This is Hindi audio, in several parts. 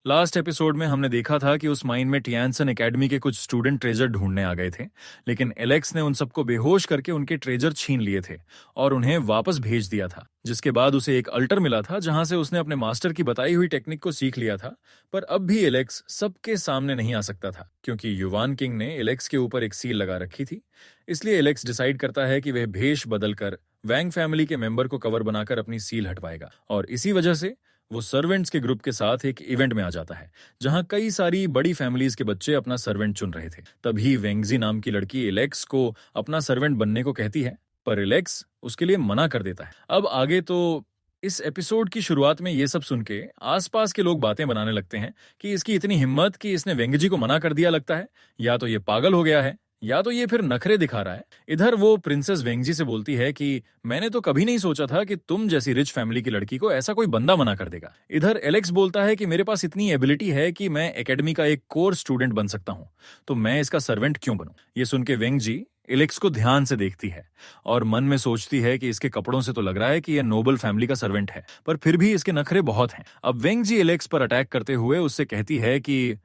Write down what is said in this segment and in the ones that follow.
लास्ट एपिसोड में हमने देखा था कि उस माइन में टियानसन एकेडमी के कुछ स्टूडेंट ट्रेजर ढूंढने आ गए थे, लेकिन एलेक्स ने उन सबको बेहोश करके उनके ट्रेजर छीन लिए थे और उन्हें वापस भेज दिया था। जिसके बाद उसे एक अल्टर मिला था जहां से उसने अपने मास्टर की बताई हुई टेक्निक को सीख लिया था। पर अब भी एलेक्स सबके सामने नहीं आ सकता था क्योंकि युवान किंग ने एलेक्स के ऊपर एक सील लगा रखी थी। इसलिए एलेक्स डिसाइड करता है कि वह भेष बदलकर वैंग फैमिली के मेंबर को कवर बनाकर अपनी सील हटवाएगा और इसी वजह से वो सर्वेंट्स के ग्रुप के साथ एक इवेंट में आ जाता है जहां कई सारी बड़ी फैमिलीज के बच्चे अपना सर्वेंट चुन रहे थे। तभी वेंगजी नाम की लड़की एलेक्स को अपना सर्वेंट बनने को कहती है, पर एलेक्स उसके लिए मना कर देता है। अब आगे तो इस एपिसोड की शुरुआत में ये सब सुन के आसपास के लोग बातें बनाने लगते हैं कि इसकी इतनी हिम्मत कि इसने वेंगजी को मना कर दिया, लगता है या तो ये पागल हो गया है या तो ये फिर नखरे दिखा रहा है। इधर वो प्रिंसेस वेंगजी से बोलती है कि मैंने तो कभी नहीं सोचा था कि तुम जैसी रिच फैमिली की लड़की को ऐसा कोई बंदा मना कर देगा। इधर एलेक्स बोलता है कि मेरे पास इतनी एबिलिटी है कि मैं एकेडमी का एक कोर स्टूडेंट बन सकता हूं, तो मैं इसका सर्वेंट क्यों बनूं। ये सुन के वेंगजी एलेक्स को ध्यान से देखती है और मन में सोचती है कि इसके कपड़ों से तो लग रहा है कि यह नोबल फैमिली का सर्वेंट है, पर फिर भी इसके नखरे बहुत हैं। अब वेंगजी एलेक्स पर अटैक करते हुए उससे कहती है कि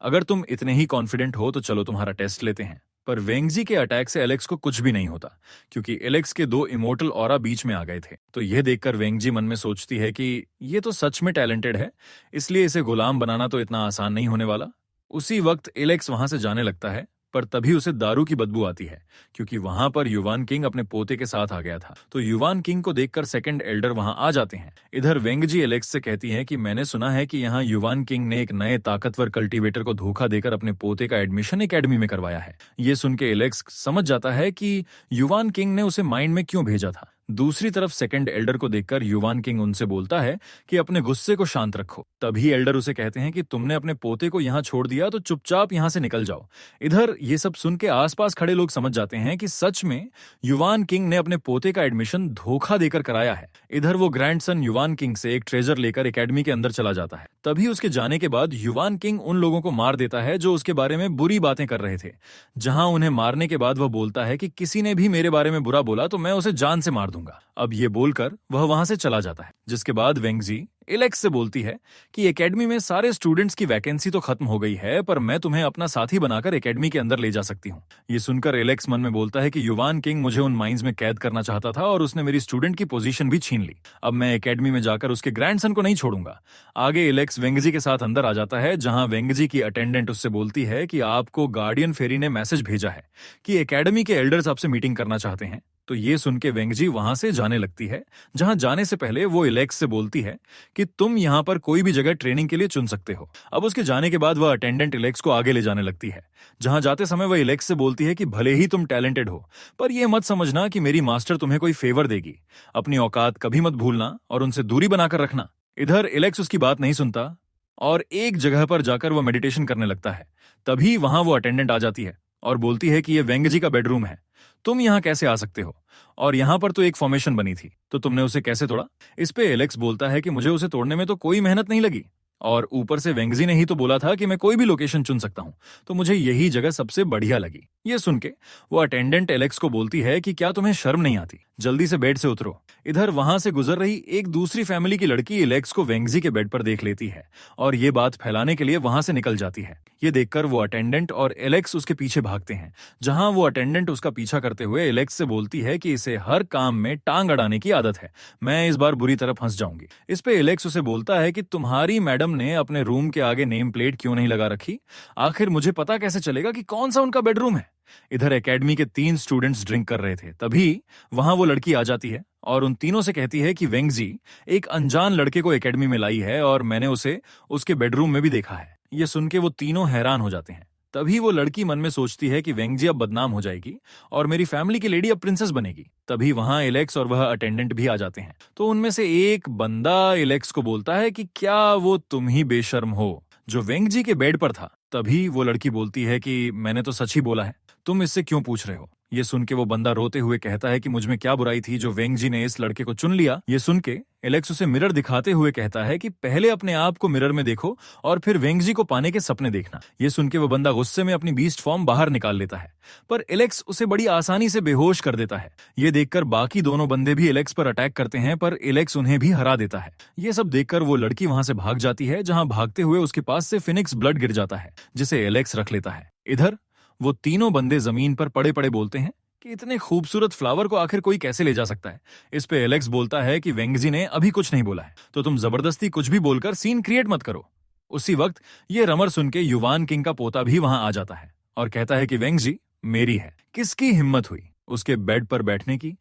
अगर तुम इतने ही कॉन्फिडेंट हो तो चलो तुम्हारा टेस्ट लेते हैं। पर वेंगजी के अटैक से एलेक्स को कुछ भी नहीं होता क्योंकि एलेक्स के दो इमोर्टल ऑरा बीच में आ गए थे। तो यह देखकर वेंगजी मन में सोचती है कि ये तो सच में टैलेंटेड है, इसलिए इसे गुलाम बनाना तो इतना आसान नहीं होने वाला। उसी वक्त एलेक्स वहां से जाने लगता है, पर तभी उसे दारू की बदबू आती है क्योंकि वहां पर युवान किंग अपने पोते के साथ आ गया था। तो युवान किंग को देखकर सेकंड एल्डर वहां आ जाते हैं। इधर वेंगजी एलेक्स से कहती है कि मैंने सुना है कि यहाँ युवान किंग ने एक नए ताकतवर कल्टीवेटर को धोखा देकर अपने पोते का एडमिशन एकेडमी में करवाया है। ये सुन के एलेक्स समझ जाता है कि युवान किंग ने उसे माइंड में क्यों भेजा था। दूसरी तरफ सेकंड एल्डर को देखकर युवान किंग उनसे बोलता है कि अपने गुस्से को शांत रखो। तभी एल्डर उसे कहते हैं कि तुमने अपने पोते को यहाँ छोड़ दिया तो चुपचाप यहाँ से निकल जाओ। इधर ये सब सुन के आसपास खड़े लोग समझ जाते हैं कि सच में युवान किंग ने अपने पोते का एडमिशन धोखा देकर कराया है। इधर वो ग्रैंडसन युवान किंग से एक ट्रेजर लेकर एकेडमी के अंदर चला जाता है। तभी उसके जाने के बाद युवान किंग उन लोगों को मार देता है जो उसके बारे में बुरी बातें कर रहे थे। जहां उन्हें मारने के बाद वह बोलता है कि किसी ने भी मेरे बारे में बुरा बोला तो मैं उसे जान से मार दूंगा। अब ये बोलकर वह वहां से चला जाता है। जिसके बाद वेंगजी एलेक्स से बोलती है कि एकेडमी में सारे स्टूडेंट्स की वैकेंसी तो खत्म हो गई है, पर मैं तुम्हें अपना साथी बनाकर एकेडमी के अंदर ले जा सकती हूँ। ये सुनकर एलेक्स मन में बोलता है कि युवान किंग मुझे उन माइंस में कैद करना चाहता था और उसने मेरी स्टूडेंट की पोजीशन भी छीन ली। अब मैं एकेडमी में जाकर उसके ग्रैंडसन को नहीं छोड़ूंगा। आगे एलेक्स वेंगजी के साथ अंदर आ जाता है जहां वेंगजी की अटेंडेंट उससे बोलती है कि आपको गार्डियन फेरी ने मैसेज भेजा है कि एकेडमी के एल्डर्स आपसे मीटिंग करना चाहते हैं। तो ये सुन के वेंगजी वहां से जाने लगती है। जहां जाने से पहले वो एलेक्स से बोलती है कि तुम यहां पर कोई भी जगह ट्रेनिंग के लिए चुन सकते हो। अब उसके जाने के बाद वह अटेंडेंट एलेक्स को आगे ले जाने लगती है। जहां जाते समय वह एलेक्स से बोलती है कि भले ही तुम टैलेंटेड हो, पर यह मत समझना कि मेरी मास्टर तुम्हें कोई फेवर देगी। अपनी औकात कभी मत भूलना और उनसे दूरी बनाकर रखना। इधर एलेक्स उसकी बात नहीं सुनता और एक जगह पर जाकर वह मेडिटेशन करने लगता है। तभी वहां वो अटेंडेंट आ जाती है और बोलती है कि यह वेंगजी का बेडरूम है, तुम यहाँ कैसे आ सकते हो, और यहाँ पर तो एक फॉर्मेशन बनी थी, तो तुमने उसे कैसे तोड़ा। इस पे एलेक्स बोलता है कि मुझे उसे तोड़ने में तो कोई मेहनत नहीं लगी और ऊपर से वेंगजी ने ही तो बोला था कि मैं कोई भी लोकेशन चुन सकता हूँ, तो मुझे यही जगह सबसे बढ़िया लगी। ये सुन के वो अटेंडेंट एलेक्स को बोलती है कि क्या तुम्हें शर्म नहीं आती, जल्दी से बेड से उतरो। इधर वहां से गुजर रही एक दूसरी फैमिली की लड़की एलेक्स को वेंगजी के बेड पर देख लेती है और ये बात फैलाने के लिए वहां से निकल जाती है। ये देखकर वो अटेंडेंट और एलेक्स उसके पीछे भागते हैं। जहां वो अटेंडेंट उसका पीछा करते हुए एलेक्स से बोलती है कि इसे हर काम में टांग अड़ाने की आदत है, मैं इस बार बुरी तरह फंस जाऊंगी। इस पे एलेक्स उसे बोलता है कि तुम्हारी मैडम ने अपने रूम के आगे नेम प्लेट क्यों नहीं लगा रखी, आखिर मुझे पता कैसे चलेगा कि कौन सा उनका बेडरूम है। इधर एकेडमी के 3 स्टूडेंट्स ड्रिंक कर रहे थे। तभी वहां वो लड़की आ जाती है और उन तीनों से कहती है कि वेंगजी एक अनजान लड़के को एकेडमी में लाई है और मैंने उसे उसके बेडरूम में भी देखा है। ये सुन के वो तीनों हैरान हो जाते हैं। तभी वो लड़की मन में सोचती है कि वेंगजी अब बदनाम हो जाएगी और मेरी फैमिली की लेडी अब प्रिंसेस बनेगी। तभी वहां एलेक्स और वह अटेंडेंट भी आ जाते हैं। तो उनमें से एक बंदा एलेक्स को बोलता है कि क्या वो तुम ही बेशर्म हो जो वेंगजी के बेड पर था। तभी वो लड़की बोलती है कि मैंने तो सच ही बोला है, तुम इससे क्यों पूछ रहे हो। ये सुन के वो बंदा रोते हुए कहता है कि मुझ में क्या बुराई थी जो वेंगजी ने इस लड़के को चुन लिया। ये सुन के एलेक्स उसे मिरर दिखाते हुए कहता है कि पहले अपने आप को मिरर में देखो और फिर वेंगजी को पाने के सपने देखना। ये सुन के वो बंदा गुस्से में अपनी बीस्ट फॉर्म बाहर निकाल लेता है, पर एलेक्स उसे बड़ी आसानी से बेहोश कर देता है। ये देखकर बाकी दोनों बंदे भी एलेक्स पर अटैक करते हैं, पर एलेक्स उन्हें भी हरा देता है। ये सब देखकर वो लड़की वहां से भाग जाती है, जहां भागते हुए उसके पास से फिनिक्स ब्लड गिर जाता है, जिसे एलेक्स रख लेता है। इधर वो तीनों बंदे जमीन पर पड़े पड़े बोलते हैं कि इतने खूबसूरत फ्लावर को आखिर कोई कैसे ले जा सकता है। इस पे एलेक्स बोलता है कि वेंगजी ने अभी कुछ नहीं बोला है, तो तुम जबरदस्ती कुछ भी बोलकर सीन क्रिएट मत करो। उसी वक्त ये रमर सुन के युवान किंग का पोता भी वहां आ जाता है और कहता है कि वेंगजी मेरी है, किसकी हिम्मत हुई उसके बेड पर बैठने की।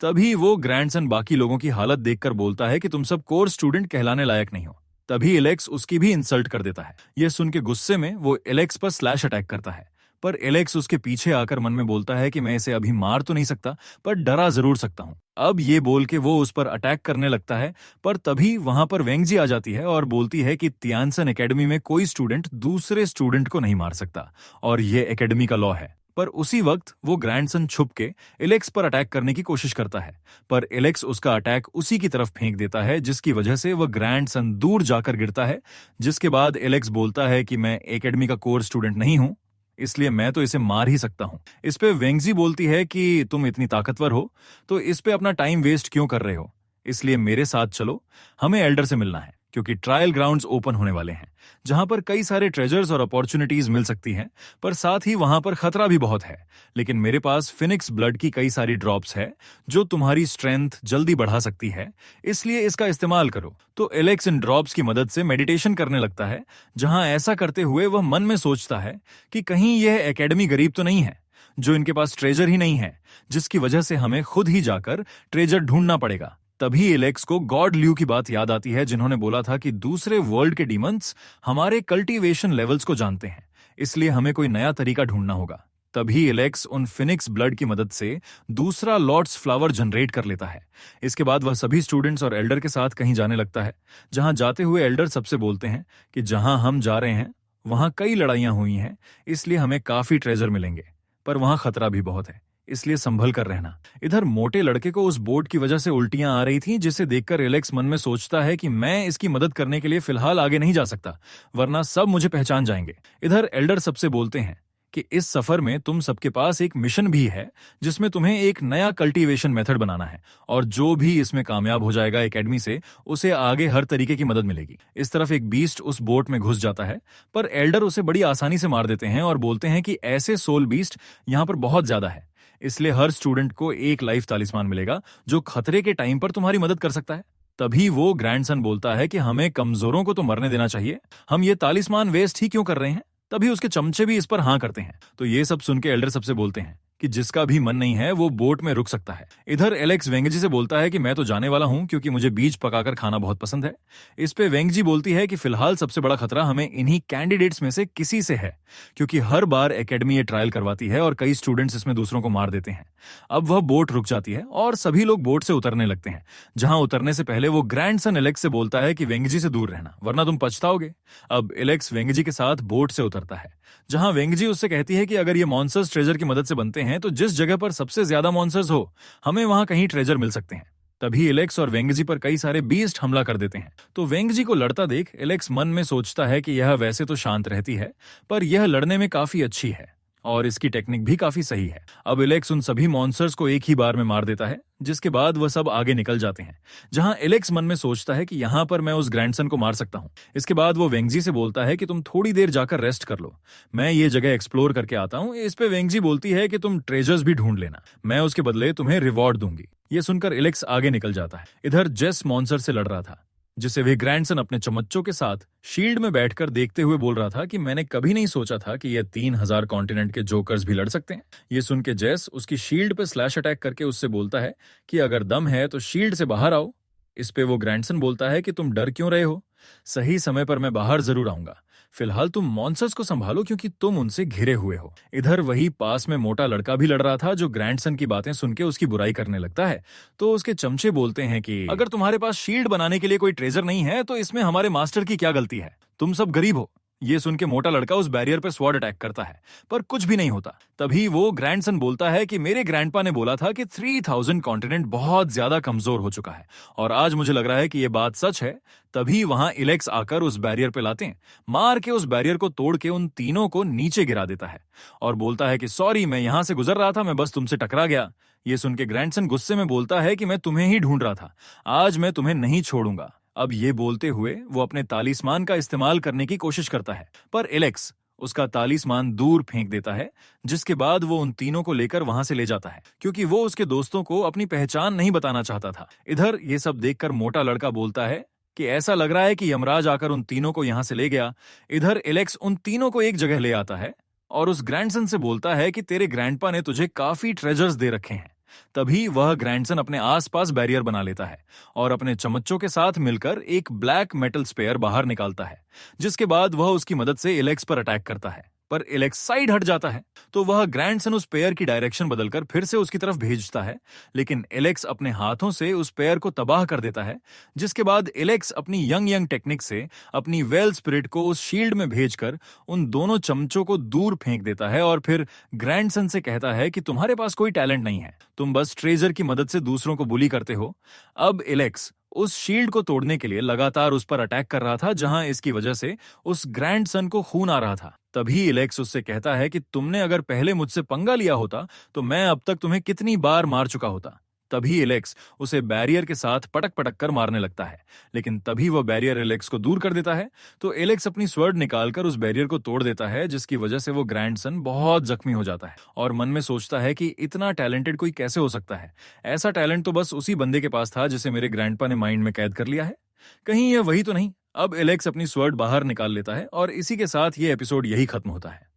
तभी वो ग्रैंडसन बाकी लोगों की हालत देखकर बोलता है कि तुम सब कोर स्टूडेंट कहलाने लायक नहीं हो। तभी एलेक्स उसकी भी इंसल्ट कर देता है। यह सुन के गुस्से में वो एलेक्स पर स्लैश अटैक करता है, पर एलेक्स उसके पीछे आकर मन में बोलता है कि मैं इसे अभी मार तो नहीं सकता, पर डरा जरूर सकता हूं। अब ये बोल के वो उस पर अटैक करने लगता है, पर तभी वहां पर वेंगजी आ जाती है और बोलती है कि तियानसन एकेडमी में कोई स्टूडेंट दूसरे स्टूडेंट को नहीं मार सकता और ये एकेडमी का लॉ है। पर उसी वक्त वो ग्रैंडसन छुप के एलेक्स पर अटैक करने की कोशिश करता है, पर एलेक्स उसका अटैक उसी की तरफ फेंक देता है, जिसकी वजह से वह ग्रैंडसन दूर जाकर गिरता है। जिसके बाद एलेक्स बोलता है कि मैं एकेडमी का कोर स्टूडेंट नहीं हूं, इसलिए मैं तो इसे मार ही सकता हूं। इस पे वेंगजी बोलती है कि तुम इतनी ताकतवर हो तो इस पे अपना टाइम वेस्ट क्यों कर रहे हो, इसलिए मेरे साथ चलो, हमें एल्डर से मिलना है क्योंकि ट्रायल ग्राउंड्स ओपन होने वाले हैं, जहां पर कई सारे ट्रेजर्स और अपॉर्चुनिटीज मिल सकती हैं, पर साथ ही वहां पर खतरा भी बहुत है। लेकिन मेरे पास फिनिक्स ब्लड की कई सारी ड्रॉप्स है जो तुम्हारी स्ट्रेंथ जल्दी बढ़ा सकती है, इसलिए इसका इस्तेमाल करो। तो एलेक्स इन ड्रॉप्स की मदद से मेडिटेशन करने लगता है, जहां ऐसा करते हुए वह मन में सोचता है कि कहीं यह एकेडमी गरीब तो नहीं है जो इनके पास ट्रेजर ही नहीं है, जिसकी वजह से हमें खुद ही जाकर ट्रेजर ढूंढना पड़ेगा। तभी एलेक्स को गॉड ल्यू की बात याद आती है, जिन्होंने बोला था कि दूसरे वर्ल्ड के डीमंस हमारे कल्टीवेशन लेवल्स को जानते हैं, इसलिए हमें कोई नया तरीका ढूंढना होगा। तभी एलेक्स उन फिनिक्स ब्लड की मदद से दूसरा लॉर्ड्स फ्लावर जनरेट कर लेता है। इसके बाद वह सभी स्टूडेंट्स और एल्डर के साथ कहीं जाने लगता है, जहां जाते हुए एल्डर सबसे बोलते हैं कि जहां हम जा रहे हैं वहां कई लड़ाइयां हुई हैं, इसलिए हमें काफी ट्रेजर मिलेंगे, पर वहां खतरा भी बहुत है, इसलिए संभल कर रहना। इधर मोटे लड़के को उस बोट की वजह से उल्टियां आ रही थीं, जिसे देखकर एलेक्स मन में सोचता है कि मैं इसकी मदद करने के लिए फिलहाल आगे नहीं जा सकता, वरना सब मुझे पहचान जाएंगे। इधर एल्डर सबसे बोलते हैं कि इस सफर में तुम सबके पास एक मिशन भी है, जिसमें तुम्हें एक नया कल्टीवेशन मेथड बनाना है, और जो भी इसमें कामयाब हो जाएगा एकेडमी से, उसे आगे हर तरीके की मदद मिलेगी। इस तरफ एक बीस्ट उस बोट में घुस जाता है, पर एल्डर उसे बड़ी आसानी से मार देते हैं और बोलते हैं कि ऐसे सोल बीस्ट यहाँ पर बहुत ज्यादा है, इसलिए हर स्टूडेंट को एक लाइफ तालिस्मान मिलेगा जो खतरे के टाइम पर तुम्हारी मदद कर सकता है। तभी वो ग्रैंडसन बोलता है कि हमें कमजोरों को तो मरने देना चाहिए, हम ये तालिस्मान वेस्ट ही क्यों कर रहे हैं। तभी उसके चमचे भी इस पर हाँ करते हैं। तो ये सब सुन के एल्डर सबसे बोलते हैं कि जिसका भी मन नहीं है वो बोट में रुक सकता है। इधर एलेक्स वेंगजी से बोलता है कि मैं तो जाने वाला हूं क्योंकि मुझे बीज पकाकर खाना बहुत पसंद है। इस पे वेंगजी बोलती है कि फिलहाल सबसे बड़ा खतरा हमें इन्हीं कैंडिडेट्स में से किसी से है, क्योंकि हर बार एकेडमी ये ट्रायल करवाती है और कई स्टूडेंट्स इसमें दूसरों को मार देते हैं। अब वह बोट रुक जाती है और सभी लोग बोट से उतरने लगते हैं, जहां उतरने से पहले वो ग्रैंडसन एलेक्स से बोलता है कि वेंगजी से दूर रहना वरना तुम पछताओगे। अब एलेक्स वेंगजी के साथ बोट से उतरता है, जहां वेंगजी उससे कहती है कि अगर ये मॉन्स्टर्स ट्रेजर की मदद से बनते हैं तो जिस जगह पर सबसे ज्यादा मॉन्स्टर्स हो, हमें वहां कहीं ट्रेजर मिल सकते हैं। तभी एलेक्स और वेंगजी पर कई सारे बीस्ट हमला कर देते हैं। तो वेंगजी को लड़ता देख एलेक्स मन में सोचता है कि यह वैसे तो शांत रहती है, पर यह लड़ने में काफी अच्छी है और इसकी टेक्निक भी काफी सही है। अब एलेक्स उन सभी मॉन्स्टर्स को एक ही बार में मार देता है, जिसके बाद वह सब आगे निकल जाते हैं, जहां एलेक्स मन में सोचता है कि यहां पर मैं उस ग्रैंडसन को मार सकता हूं। इसके बाद वो वेंगजी से बोलता है कि तुम थोड़ी देर जाकर रेस्ट कर लो, मैं ये जगह एक्सप्लोर करके आता हूं। इस पे वेंगजी बोलती है कि तुम ट्रेजर्स भी ढूंढ लेना, मैं उसके बदले तुम्हें रिवॉर्ड दूंगी। ये सुनकर एलेक्स आगे निकल जाता है। इधर जेस मॉन्स्टर से लड़ रहा था, जिसे वे ग्रैंडसन अपने चमच्चों के साथ शील्ड में बैठकर देखते हुए बोल रहा था कि मैंने कभी नहीं सोचा था कि ये 3000 कॉन्टिनेंट के जोकर्स भी लड़ सकते हैं। ये सुन के जेस उसकी शील्ड पे स्लैश अटैक करके उससे बोलता है कि अगर दम है तो शील्ड से बाहर आओ। इस पे वो ग्रैंडसन बोलता है कि तुम डर क्यों रहे हो, सही समय पर मैं बाहर जरूर आऊंगा, फिलहाल तुम मॉन्स्टर्स को संभालो क्योंकि तुम उनसे घिरे हुए हो। इधर वही पास में मोटा लड़का भी लड़ रहा था, जो ग्रैंडसन की बातें सुन के उसकी बुराई करने लगता है। तो उसके चमचे बोलते हैं कि अगर तुम्हारे पास शील्ड बनाने के लिए कोई ट्रेजर नहीं है तो इसमें हमारे मास्टर की क्या गलती है, तुम सब गरीब हो, ये सुन के मोटा लड़का उस बैरियर पे स्वॉर्ड अटैक करता है, पर कुछ भी नहीं होता। तभी वो ग्रैंडसन बोलता है कि मेरे ग्रैंडपा ने बोला था कि 3000 कॉन्टिनेंट बहुत ज्यादा कमजोर हो चुका है और आज मुझे लग रहा है कि ये बात सच है। तभी वहां इलेक्स आकर उस बैरियर पे लाते हैं, मार के उस बैरियर को तोड़ के उन तीनों को नीचे गिरा देता है और बोलता है कि सॉरी, मैं यहां से गुजर रहा था, मैं बस तुमसे टकरा गया। ये सुन के ग्रैंडसन गुस्से में बोलता है कि मैं तुम्हें ही ढूंढ रहा था, आज मैं तुम्हें नहीं छोड़ूंगा। अब ये बोलते हुए वो अपने तालिस्मान का इस्तेमाल करने की कोशिश करता है, पर एलेक्स उसका तालिस्मान दूर फेंक देता है, जिसके बाद वो उन तीनों को लेकर वहां से ले जाता है, क्योंकि वो उसके दोस्तों को अपनी पहचान नहीं बताना चाहता था। इधर ये सब देखकर मोटा लड़का बोलता है कि ऐसा लग रहा है कि यमराज आकर उन तीनों को यहां से ले गया। इधर एलेक्स उन तीनों को एक जगह ले आता है और उस ग्रैंडसन से बोलता है कि तेरे ग्रैंडपा ने तुझे काफी ट्रेजर्स दे रखे हैं। तभी वह ग्रैंडसन अपने आसपास बैरियर बना लेता है और अपने चमच्चों के साथ मिलकर एक ब्लैक मेटल स्पेयर बाहर निकालता है, जिसके बाद वह उसकी मदद से एलेक्स पर अटैक करता है, पर एलेक्स साइड हट जाता है तो वह ग्रैंडसन उस पेयर की डायरेक्शन बदलकर फिर से उसकी तरफ भेजता है, लेकिन एलेक्स अपने हाथों से उस पेयर को तबाह कर देता है, जिसके बाद एलेक्स अपनी यंग टेक्निक से अपनी वेल स्पिरिट को उस शील्ड में भेजकर उन दोनों चमचों को दूर फेंक देता है और फिर ग्रैंडसन से कहता है कि तुम्हारे पास कोई टैलेंट नहीं है, तुम बस ट्रेजर की मदद से दूसरों को बुली करते हो। अब एलेक्स उस शील्ड को तोड़ने के लिए लगातार उस पर अटैक कर रहा था, जहां इसकी वजह से उस ग्रैंडसन को खून आ रहा था। तभी एलेक्स उससे कहता है कि तुमने अगर पहले मुझसे पंगा लिया होता तो मैं अब तक तुम्हें कितनी बार मार चुका होता। तभी एलेक्स उसे बैरियर के साथ पटक पटक कर मारने लगता है, लेकिन तभी वह बैरियर एलेक्स को दूर कर देता है तो एलेक्स अपनी स्वर्ड निकालकर उस बैरियर को तोड़ देता है, जिसकी वजह से वो ग्रैंडसन बहुत जख्मी हो जाता है और मन में सोचता है कि इतना टैलेंटेड कोई कैसे हो सकता है। ऐसा टैलेंट तो बस उसी बंदे के पास था जिसे मेरे ग्रैंडपा ने माइंड में कैद कर लिया है। कहीं ये वही तो नहीं। अब एलेक्स अपनी स्वर्ड बाहर निकाल लेता है और इसी के साथ ये एपिसोड यही खत्म होता है।